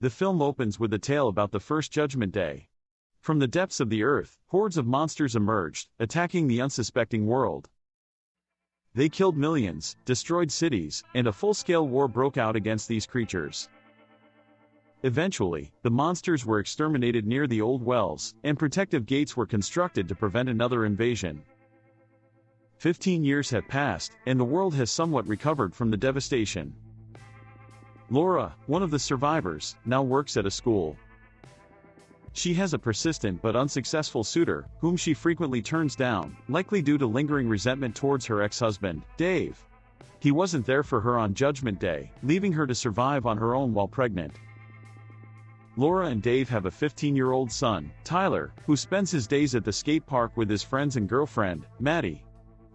The film opens with a tale about the first Judgment Day. From the depths of the earth, hordes of monsters emerged, attacking the unsuspecting world. They killed millions, destroyed cities, and a full-scale war broke out against these creatures. Eventually, the monsters were exterminated near the old wells, and protective gates were constructed to prevent another invasion. 15 years have passed, and the world has somewhat recovered from the devastation. Laura, one of the survivors, now works at a school. She has a persistent but unsuccessful suitor, whom she frequently turns down, likely due to lingering resentment towards her ex-husband, Dave. He wasn't there for her on Judgment Day, leaving her to survive on her own while pregnant. Laura and Dave have a 15-year-old son, Tyler, who spends his days at the skate park with his friends and girlfriend, Maddie.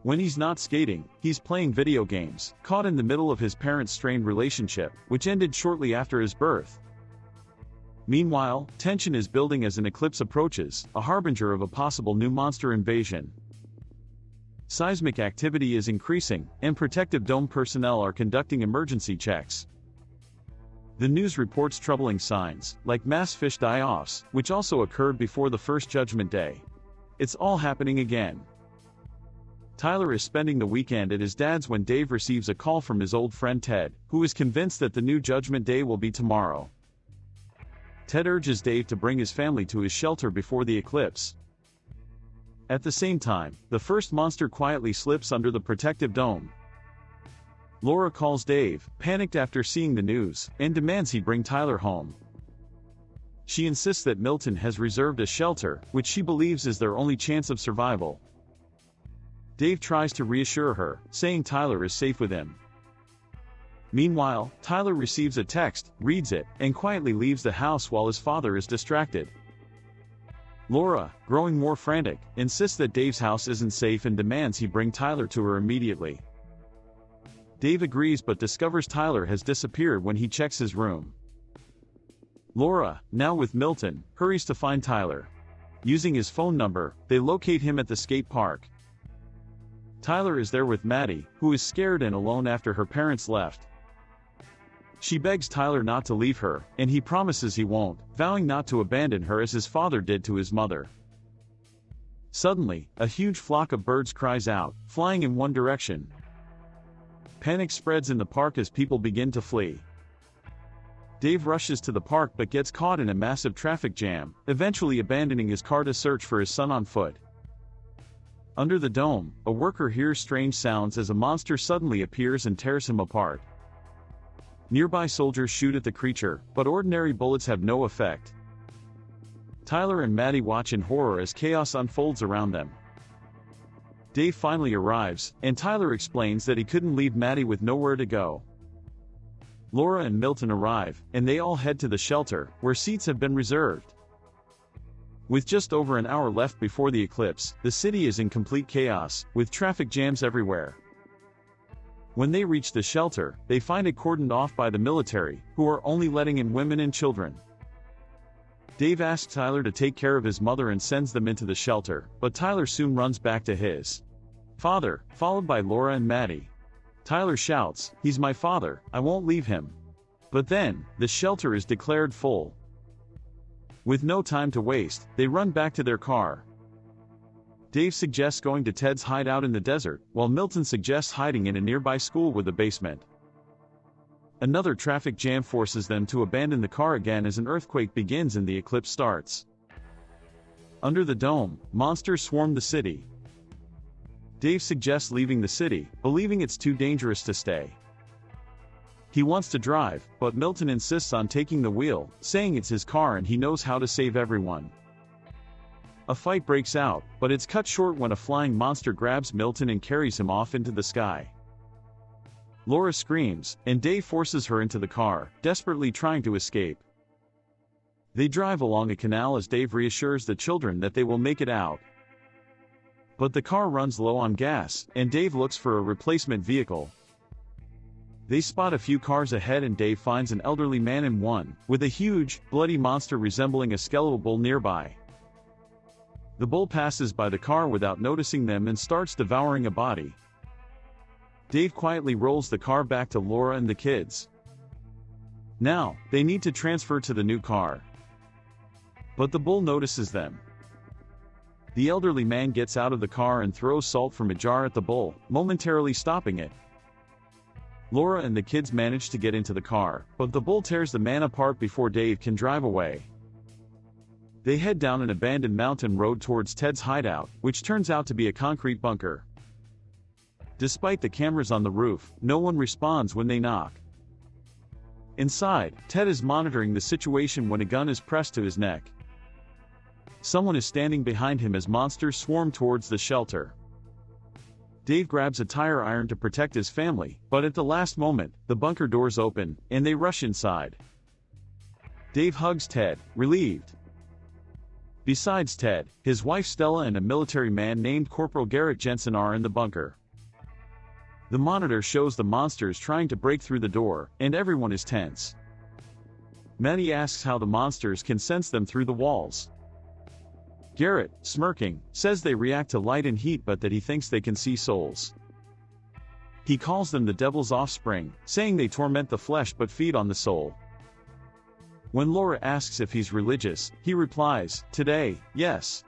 When he's not skating, he's playing video games, caught in the middle of his parents' strained relationship, which ended shortly after his birth. Meanwhile, tension is building as an eclipse approaches, a harbinger of a possible new monster invasion. Seismic activity is increasing, and protective dome personnel are conducting emergency checks. The news reports troubling signs, like mass fish die-offs, which also occurred before the first Judgment Day. It's all happening again. Tyler is spending the weekend at his dad's when Dave receives a call from his old friend Ted, who is convinced that the new Judgment Day will be tomorrow. Ted urges Dave to bring his family to his shelter before the eclipse. At the same time, the first monster quietly slips under the protective dome. Laura calls Dave, panicked after seeing the news, and demands he bring Tyler home. She insists that Milton has reserved a shelter, which she believes is their only chance of survival. Dave tries to reassure her, saying Tyler is safe with him. Meanwhile, Tyler receives a text, reads it, and quietly leaves the house while his father is distracted. Laura, growing more frantic, insists that Dave's house isn't safe and demands he bring Tyler to her immediately. Dave agrees but discovers Tyler has disappeared when he checks his room. Laura, now with Milton, hurries to find Tyler. Using his phone number, they locate him at the skate park. Tyler is there with Maddie, who is scared and alone after her parents left. She begs Tyler not to leave her, and he promises he won't, vowing not to abandon her as his father did to his mother. Suddenly, a huge flock of birds cries out, flying in one direction. Panic spreads in the park as people begin to flee. Dave rushes to the park but gets caught in a massive traffic jam, eventually abandoning his car to search for his son on foot. Under the dome, a worker hears strange sounds as a monster suddenly appears and tears him apart. Nearby soldiers shoot at the creature, but ordinary bullets have no effect. Tyler and Maddie watch in horror as chaos unfolds around them. Dave finally arrives, and Tyler explains that he couldn't leave Maddie with nowhere to go. Laura and Milton arrive, and they all head to the shelter, where seats have been reserved. With just over an hour left before the eclipse, the city is in complete chaos, with traffic jams everywhere. When they reach the shelter, they find it cordoned off by the military, who are only letting in women and children. Dave asks Tyler to take care of his mother and sends them into the shelter, but Tyler soon runs back to his father, followed by Laura and Maddie. Tyler shouts, "He's my father, I won't leave him." But then, the shelter is declared full. With no time to waste, they run back to their car. Dave suggests going to Ted's hideout in the desert, while Milton suggests hiding in a nearby school with a basement. Another traffic jam forces them to abandon the car again as an earthquake begins and the eclipse starts. Under the dome, monsters swarm the city. Dave suggests leaving the city, believing it's too dangerous to stay. He wants to drive, but Milton insists on taking the wheel, saying it's his car and he knows how to save everyone. A fight breaks out, but it's cut short when a flying monster grabs Milton and carries him off into the sky. Laura screams, and Dave forces her into the car, desperately trying to escape. They drive along a canal as Dave reassures the children that they will make it out. But the car runs low on gas, and Dave looks for a replacement vehicle. They spot a few cars ahead and Dave finds an elderly man in one, with a huge, bloody monster resembling a skeletal bull nearby. The bull passes by the car without noticing them and starts devouring a body. Dave quietly rolls the car back to Laura and the kids. Now, they need to transfer to the new car. But the bull notices them. The elderly man gets out of the car and throws salt from a jar at the bull, momentarily stopping it. Laura and the kids manage to get into the car, but the bull tears the man apart before Dave can drive away. They head down an abandoned mountain road towards Ted's hideout, which turns out to be a concrete bunker. Despite the cameras on the roof, no one responds when they knock. Inside, Ted is monitoring the situation when a gun is pressed to his neck. Someone is standing behind him as monsters swarm towards the shelter. Dave grabs a tire iron to protect his family, but at the last moment, the bunker doors open, and they rush inside. Dave hugs Ted, relieved. Besides Ted, his wife Stella and a military man named Corporal Garrett Jensen are in the bunker. The monitor shows the monsters trying to break through the door, and everyone is tense. Maddie asks how the monsters can sense them through the walls. Garrett, smirking, says they react to light and heat but that he thinks they can see souls. He calls them the devil's offspring, saying they torment the flesh but feed on the soul. When Laura asks if he's religious, he replies, "Today, yes."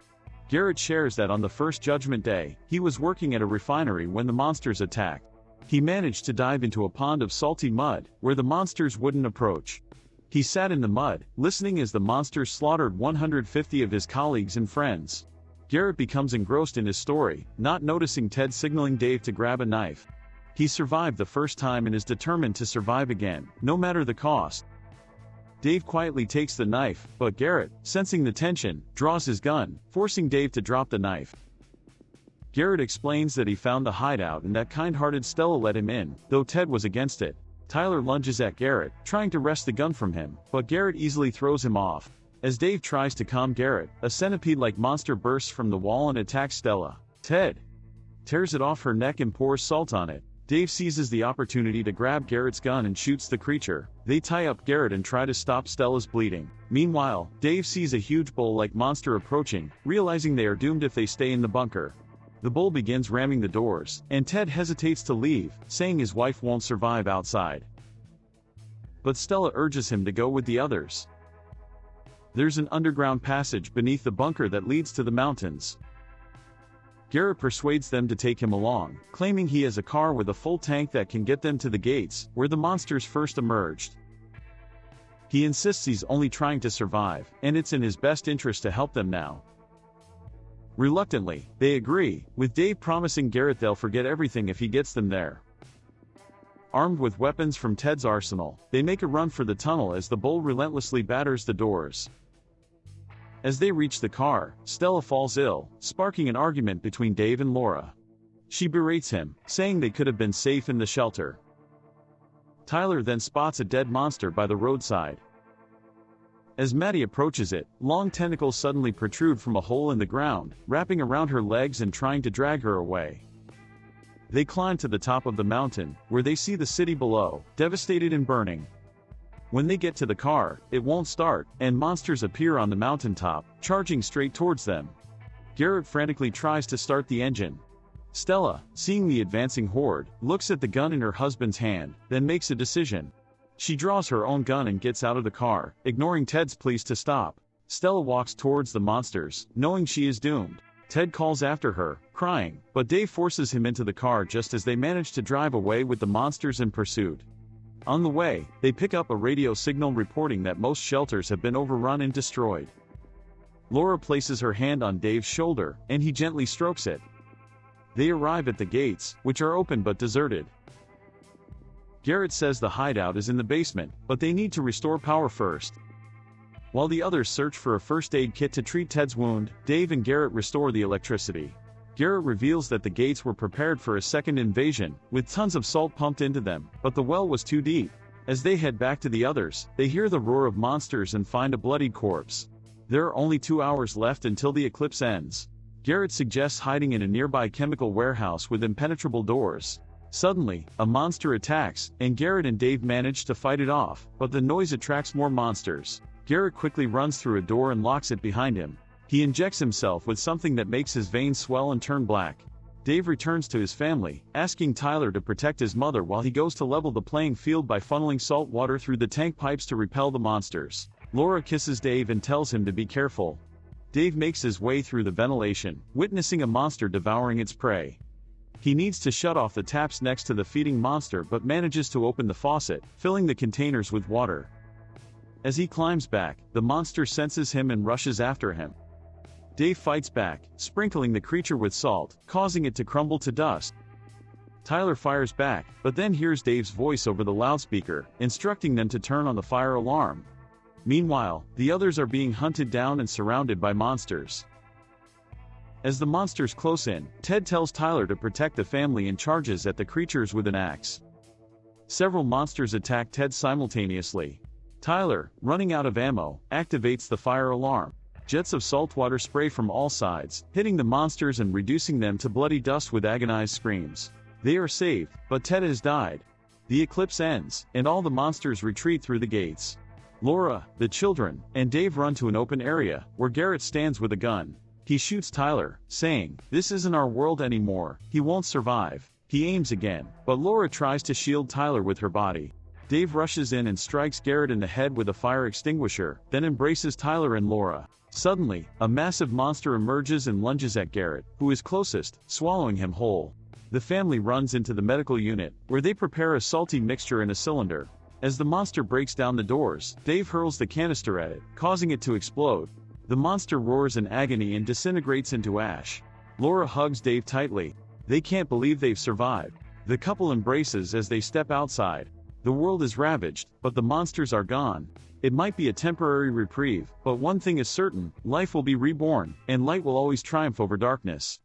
Garrett shares that on the first Judgment Day, he was working at a refinery when the monsters attacked. He managed to dive into a pond of salty mud, where the monsters wouldn't approach. He sat in the mud, listening as the monsters slaughtered 150 of his colleagues and friends. Garrett becomes engrossed in his story, not noticing Ted signaling Dave to grab a knife. He survived the first time and is determined to survive again, no matter the cost. Dave quietly takes the knife, but Garrett, sensing the tension, draws his gun, forcing Dave to drop the knife. Garrett explains that he found the hideout and that kind-hearted Stella let him in, though Ted was against it. Tyler lunges at Garrett, trying to wrest the gun from him, but Garrett easily throws him off. As Dave tries to calm Garrett, a centipede-like monster bursts from the wall and attacks Stella. Ted tears it off her neck and pours salt on it. Dave seizes the opportunity to grab Garrett's gun and shoots the creature. They tie up Garrett and try to stop Stella's bleeding. Meanwhile, Dave sees a huge bull-like monster approaching, realizing they are doomed if they stay in the bunker. The bull begins ramming the doors, and Ted hesitates to leave, saying his wife won't survive outside. But Stella urges him to go with the others. There's an underground passage beneath the bunker that leads to the mountains. Garrett persuades them to take him along, claiming he has a car with a full tank that can get them to the gates, where the monsters first emerged. He insists he's only trying to survive, and it's in his best interest to help them now. Reluctantly, they agree, with Dave promising Garrett they'll forget everything if he gets them there. Armed with weapons from Ted's arsenal, they make a run for the tunnel as the bull relentlessly batters the doors. As they reach the car, Stella falls ill, sparking an argument between Dave and Laura. She berates him, saying they could have been safe in the shelter. Tyler then spots a dead monster by the roadside. As Maddie approaches it, long tentacles suddenly protrude from a hole in the ground, wrapping around her legs and trying to drag her away. They climb to the top of the mountain, where they see the city below, devastated and burning. When they get to the car, it won't start, and monsters appear on the mountaintop, charging straight towards them. Garrett frantically tries to start the engine. Stella, seeing the advancing horde, looks at the gun in her husband's hand, then makes a decision. She draws her own gun and gets out of the car, ignoring Ted's pleas to stop. Stella walks towards the monsters, knowing she is doomed. Ted calls after her, crying, but Dave forces him into the car just as they manage to drive away with the monsters in pursuit. On the way, they pick up a radio signal reporting that most shelters have been overrun and destroyed. Laura places her hand on Dave's shoulder, and he gently strokes it. They arrive at the gates, which are open but deserted. Garrett says the hideout is in the basement, but they need to restore power first. While the others search for a first aid kit to treat Ted's wound, Dave and Garrett restore the electricity. Garrett reveals that the gates were prepared for a second invasion, with tons of salt pumped into them, but the well was too deep. As they head back to the others, they hear the roar of monsters and find a bloodied corpse. There are only 2 hours left until the eclipse ends. Garrett suggests hiding in a nearby chemical warehouse with impenetrable doors. Suddenly, a monster attacks, and Garrett and Dave manage to fight it off, but the noise attracts more monsters. Garrett quickly runs through a door and locks it behind him. He injects himself with something that makes his veins swell and turn black. Dave returns to his family, asking Tyler to protect his mother while he goes to level the playing field by funneling salt water through the tank pipes to repel the monsters. Laura kisses Dave and tells him to be careful. Dave makes his way through the ventilation, witnessing a monster devouring its prey. He needs to shut off the taps next to the feeding monster but manages to open the faucet, filling the containers with water. As he climbs back, the monster senses him and rushes after him. Dave fights back, sprinkling the creature with salt, causing it to crumble to dust. Tyler fires back, but then hears Dave's voice over the loudspeaker, instructing them to turn on the fire alarm. Meanwhile, the others are being hunted down and surrounded by monsters. As the monsters close in, Ted tells Tyler to protect the family and charges at the creatures with an axe. Several monsters attack Ted simultaneously. Tyler, running out of ammo, activates the fire alarm. Jets of saltwater spray from all sides, hitting the monsters and reducing them to bloody dust with agonized screams. They are saved, but Ted has died. The eclipse ends, and all the monsters retreat through the gates. Laura, the children, and Dave run to an open area, where Garrett stands with a gun. He shoots Tyler, saying, "This isn't our world anymore, he won't survive." He aims again, but Laura tries to shield Tyler with her body. Dave rushes in and strikes Garrett in the head with a fire extinguisher, then embraces Tyler and Laura. Suddenly, a massive monster emerges and lunges at Garrett, who is closest, swallowing him whole. The family runs into the medical unit, where they prepare a salty mixture in a cylinder. As the monster breaks down the doors, Dave hurls the canister at it, causing it to explode. The monster roars in agony and disintegrates into ash. Laura hugs Dave tightly. They can't believe they've survived. The couple embraces as they step outside. The world is ravaged, but the monsters are gone. It might be a temporary reprieve, but one thing is certain, life will be reborn, and light will always triumph over darkness.